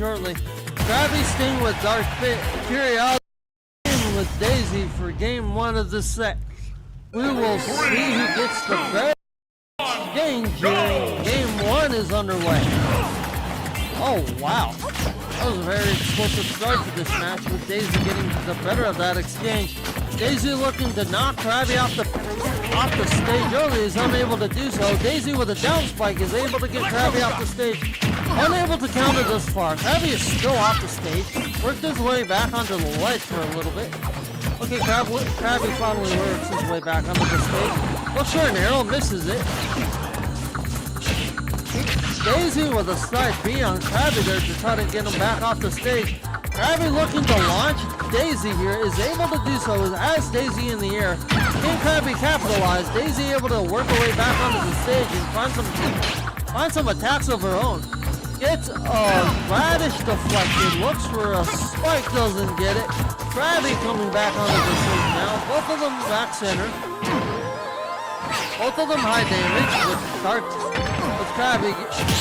shortly. Crabby staying with Dark Pit. KhiryAlio with Daisy for game 1 of the set. We will see who gets the best exchange here. Game 1 is underway. Oh wow. That was a very explosive start to this match with Daisy getting the better of that exchange. Daisy looking to knock Crabby off the stage early, is unable to do so. Daisy with a down spike is able to get Crabby off the stage. Unable to counter this far. Crabby is still off the stage. Worked his way back onto the ledge for a little bit. Okay, Crabby finally works his way back onto the stage. Looks for an arrow, misses it. Daisy with a side B on Crabby there to try to get him back off the stage. Crabby looking to launch Daisy here, is able to do so, has Daisy in the air. Can Crabby capitalize? Daisy able to work her way back onto the stage and find some attacks of her own. Gets a radish deflected, looks for a spike, doesn't get it. Crabby coming back onto the stage now, both of them back center. Both of them high damage with Crabby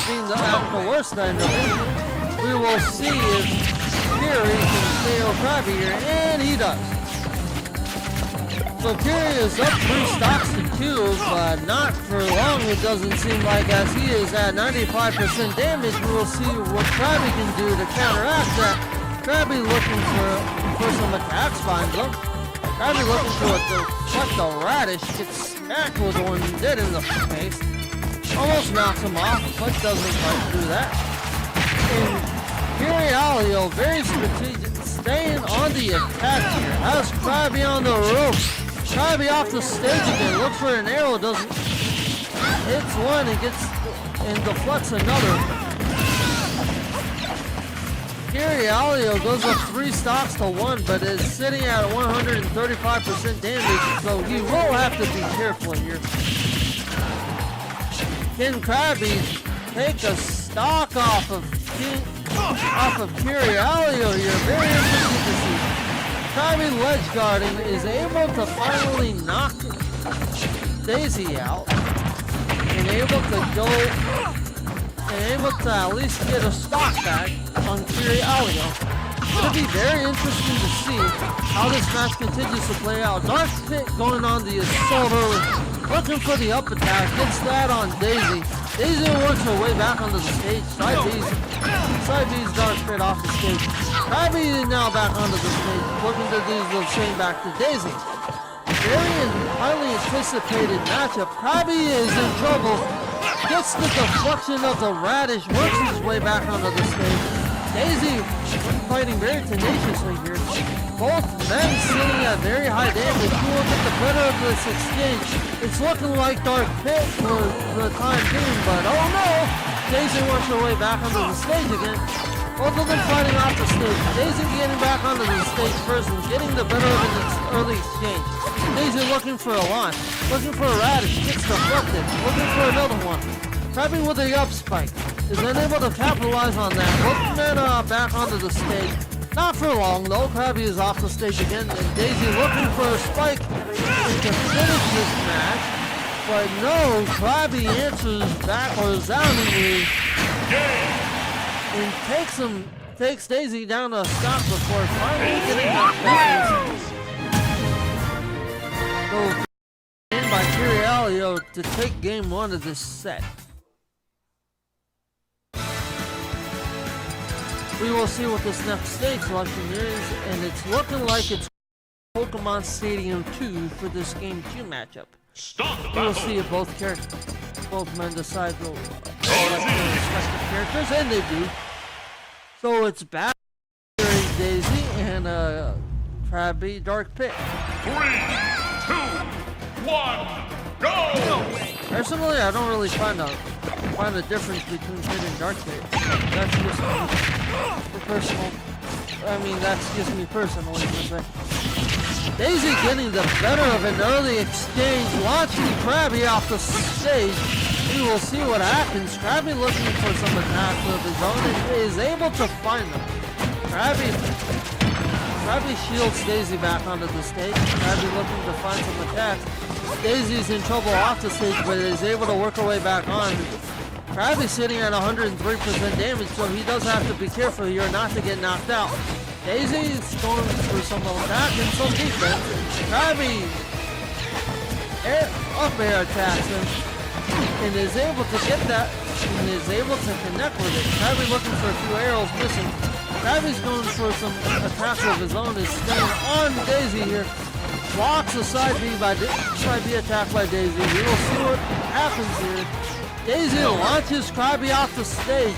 being the worst end of it. We will see if Khiri can KO Crabby here, and he does. So Khiri is up 3 stocks to 2, but not for long it doesn't seem like, as he is at 95% damage. We will see what Crabby can do to counteract that. Crabby looking for some attacks, finds them. Crabby looking to deflect the radish, gets smacked with one dead in the face. Almost knocks him off, but doesn't quite do that. And KhiryAlio, very strategic, staying on the attack here. Has Crabby on the roof. Crabby off the stage again. Looks for an arrow, doesn't. Hits one and deflects another. KhiryAlio goes up 3 stocks to 1, but is sitting at 135% damage, so he will have to be careful here. Can Crabby take a stock off of KhiryAlio here? Very interesting to see. Crabby ledge guarding is able to finally knock Daisy out and able to at least get a stock back on KhiryAlio. It'll be very interesting to see how this match continues to play out. Dark Pit going on the assault early, looking for the up attack, gets that on Daisy. Daisy works her way back onto the stage. Side B's Dark Pit off the stage. Crabby is now back onto the stage, looking to do the same back to Daisy. Very highly anticipated matchup. Crabby is in trouble. Gets the deflection of the radish, works his way back onto the stage. Daisy fighting very tenaciously here. Both men sitting at very high damage. Who will get the better of this exchange? It's looking like Dark Pit for the time being, but oh no! Daisy works her way back onto the stage again. Both of them fighting off the stage. Daisy getting back onto the stage first and getting the better of this early exchange. Daisy looking for a launch, looking for a radish, gets deflected, looking for another one. Crabby with a up spike, is unable to capitalize on that. Both men back onto the stage. Not for long though, Crabby is off the stage again, and Daisy looking for a spike to finish this match. But no, Crabby answers back resoundingly and takes Daisy down a stock before finally getting that finish. So in by KhiryAlio to take game 1 of this set. We will see what this next stage selection is, and it's looking like it's Pokemon Stadium 2 for this game 2 matchup. We will see if both men decide to select their respective characters, and they do. So it's back to Daisy and Crabby Dark Pit. 3, 2, 1, go! Personally, I don't really find a difference between Pit and Dark Pit. That's just me personal. I mean, that's just me personally. Daisy getting the better of an early exchange, launching Crabby off the stage. We will see what happens. Crabby looking for some attacks of his own and is able to find them. Crabby shields Daisy back onto the stage. Crabby looking to find some attacks. Daisy's in trouble off the stage, but is able to work her way back on. Crabby's sitting at 103% damage, so he does have to be careful here not to get knocked out. Daisy is going for some attack and some defense. Crabby up air attacks him and is able to get that and is able to connect with it. Crabby looking for a few arrows missing. Crabby's going for some attacks of his own, is staying on Daisy here. Blocks a side B attack by Daisy. We will see what happens here. Daisy launches Crabby off the stage.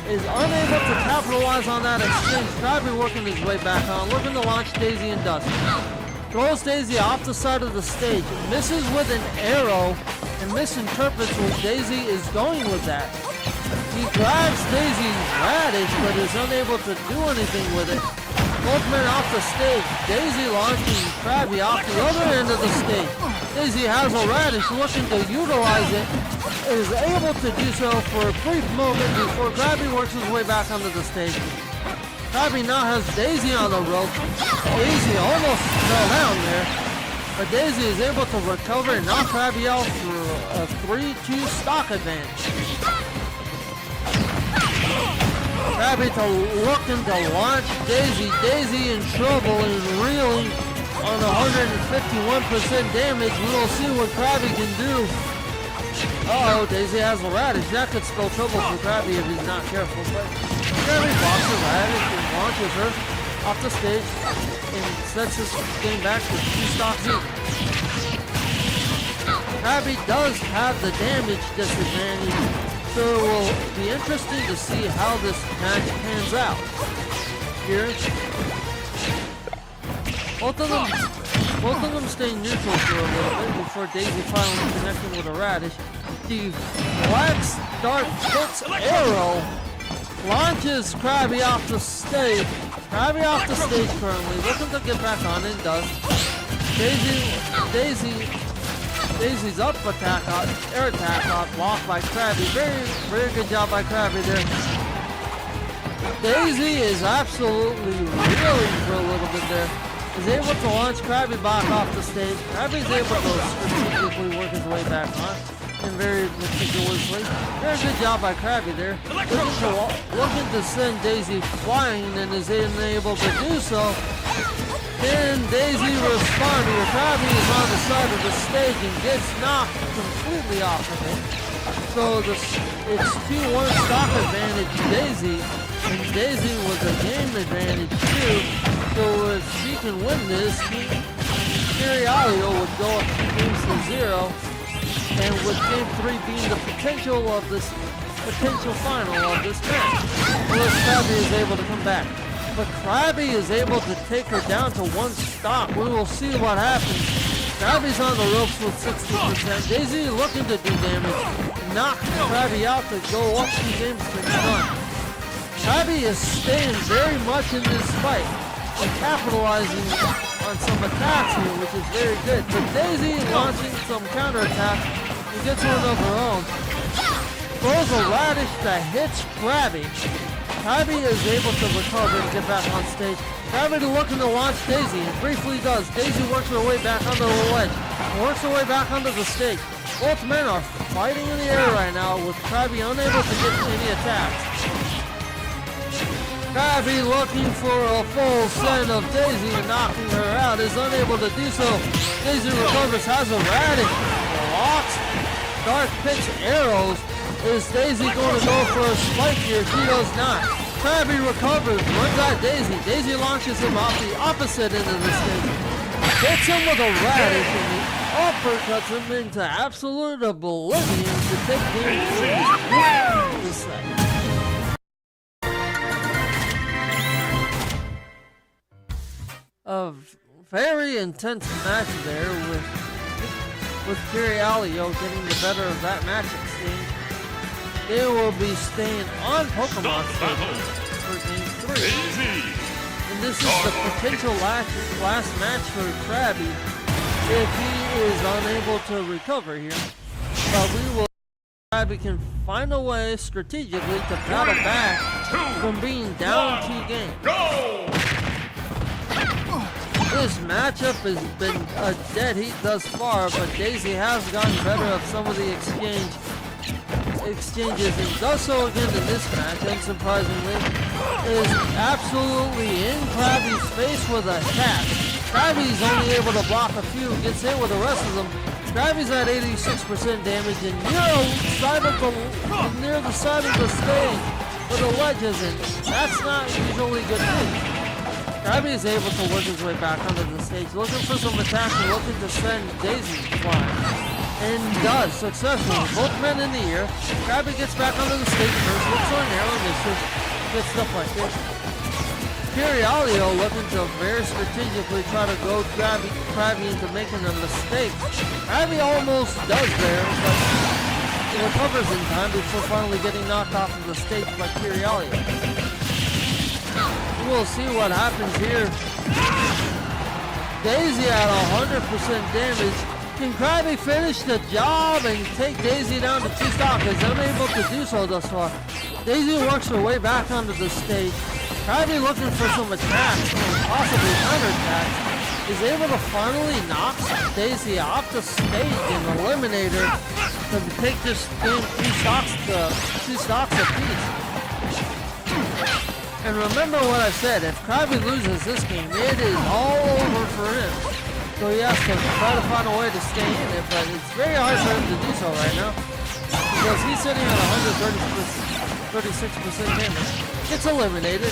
Is unable to capitalize on that exchange. Crabby working his way back on, looking to launch Daisy and does. Throws Daisy off the side of the stage. Misses with an arrow and misinterprets where Daisy is going with that. He grabs Daisy's radish but is unable to do anything with it. Both men off the stage. Daisy launching Crabby off the other end of the stage. Daisy has a radish looking to utilize it. Is able to do so for a brief moment before Crabby works his way back onto the stage. Crabby now has Daisy on the rope. Daisy almost fell down there. But Daisy is able to recover and knock Crabby out for a 3-2 stock advantage. Crabby looking to launch Daisy. Daisy in trouble and reeling on 151% damage. We will see what Crabby can do. Uh-oh, Daisy has a radish. That could spell trouble for Crabby if he's not careful. But Crabby blocks the radish and launches her off the stage and sets this game back to 2 stocks each. Crabby does have the damage disadvantage, so it will be interesting to see how this match pans out. Here, both of them stay neutral for a little bit before Daisy finally connecting with a radish. The Black's Dark Pit's arrow launches Crabby off the stage. Crabby off the stage currently, looking to get back on and does. Daisy's up attack, air attack blocked by Crabby. Very good job by Crabby there. Daisy is absolutely reeling for a little bit there. Is able to launch Crabby back off the stage. Crabby's able to strategically work his way back on in very meticulously. Very good job by Crabby there. Looking to send Daisy flying and is unable to do so. Then Daisy responding. Crabby is on the side of the stage and gets knocked completely off of it. So it's 2-1 stock advantage Daisy. And Daisy was a game advantage too. So if she can win this, KhiryAlio would go up 2 games to 0. And with game 3 being the potential final of this match. Unless Crabby is able to come back. But Crabby is able to take her down to 1 stock. We will see what happens. Crabby's on the ropes with 60%. Daisy looking to do damage. Knock Crabby out to go up 2 games to 1. Crabby is staying very much in this fight and capitalizing on some attacks here, which is very good. But Daisy launching some counterattack and gets one of her own. Throws a radish that hits Crabby. Crabby is able to recover and get back on stage. Crabby looking to launch Daisy, and briefly does. Daisy works her way back onto the ledge. Works her way back onto the stage. Both men are fighting in the air right now, with Crabby unable to get any attacks. Crabby looking for a full send of Daisy and knocking her out, is unable to do so. Daisy recovers, has a radish, blocks Dark Pit's arrows. Is Daisy going to go for a spike here? She does not. Crabby recovers, runs at Daisy. Daisy launches him off the opposite end of the stage. Hits him with a radish and he uppercuts him into absolute oblivion to take game 3 this set. A very intense match there with KhiryAlio getting the better of that match exchange. They will be staying on Pokemon Stadium for game 3. And this is the potential last match for Crabby if he is unable to recover here. But Crabby can find a way strategically to battle back from being down 2 games. This matchup has been a dead heat thus far, but Daisy has gotten better of some of the exchange. exchanges and does so again in this match, unsurprisingly, is absolutely in Crabby's face with a tap. Crabby's only able to block a few, gets hit with the rest of them. Crabby's at 86% damage and near the side of the stage where the ledge isn't. That's not usually good news. Crabby is able to work his way back onto the stage, looking for some attacks and looking to send Daisy flying. And does successfully. Both men in the air. Crabby gets back onto the stage first, looks for an arrow and misses. Good stuff like this. KhiryAlio looking to very strategically try to goad Crabby into making a mistake. Crabby almost does there, but he recovers in time before finally getting knocked off of the stage by KhiryAlio. We'll see what happens here. Daisy at 100% damage. Can Crabby finish the job and take Daisy down to 2 stocks? Is unable to do so thus far. Daisy works her way back onto the stage. Crabby looking for some attacks and possibly counterattacks. Is able to finally knock Daisy off the stage and eliminate her to take this game 2 stocks apiece. And remember what I said, if Crabby loses this game, it is all over for him. So he has to try to find a way to stay in it, but it's very hard for him to do so right now. Because he's sitting at 136% damage. Gets eliminated.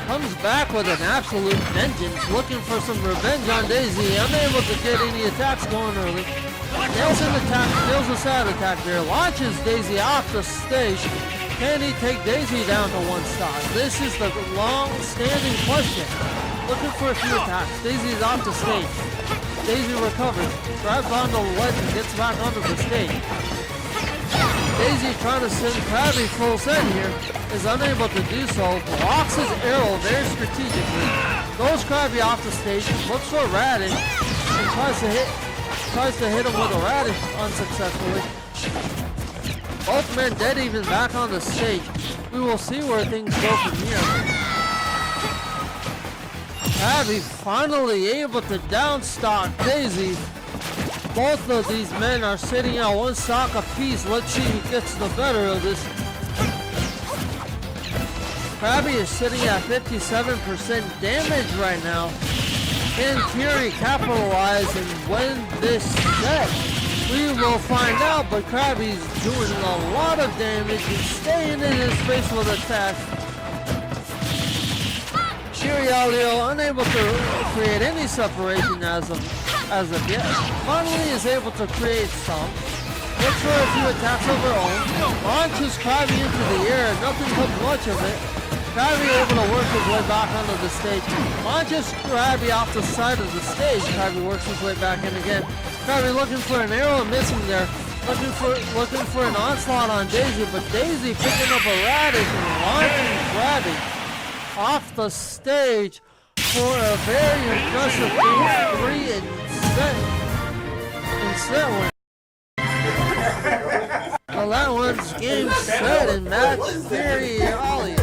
Comes back with an absolute vengeance, looking for some revenge on Daisy. Unable to get any attacks going early. Nails an attack, nails a side attack there. Launches Daisy off the stage. Can he take Daisy down to 1 stock? This is the long-standing question. Looking for a few attacks. Daisy's off the stage. Daisy recovers, grabs onto the ledge and gets back onto the stage. Daisy trying to send Crabby full send here, is unable to do so, blocks his arrow very strategically, throws Crabby off the stage, looks for a radish, and tries to hit him with a radish unsuccessfully. Both men dead even back on the stage. We will see where things go from here. Crabby finally able to downstock Daisy. Both of these men are sitting at 1 stock apiece. Let's see who gets the better of this. Crabby is sitting at 57% damage right now. Can Khiri capitalize and win this set? We will find out, but Crabby's doing a lot of damage and staying in his face with attacks. KhiryAlio unable to create any separation as of yet. Finally is able to create some. Looks for a few attacks of her own. Launches Crabby into the air. Nothing but much of it. Crabby able to work his way back onto the stage. Launches Crabby off the side of the stage. Crabby works his way back in again. Crabby looking for an arrow, missing there. Looking for an onslaught on Daisy, but Daisy picking up a radish and launching Crabby off the stage for a very impressive 3 in set win. Well, that one's game, set, and match KhiryAlio.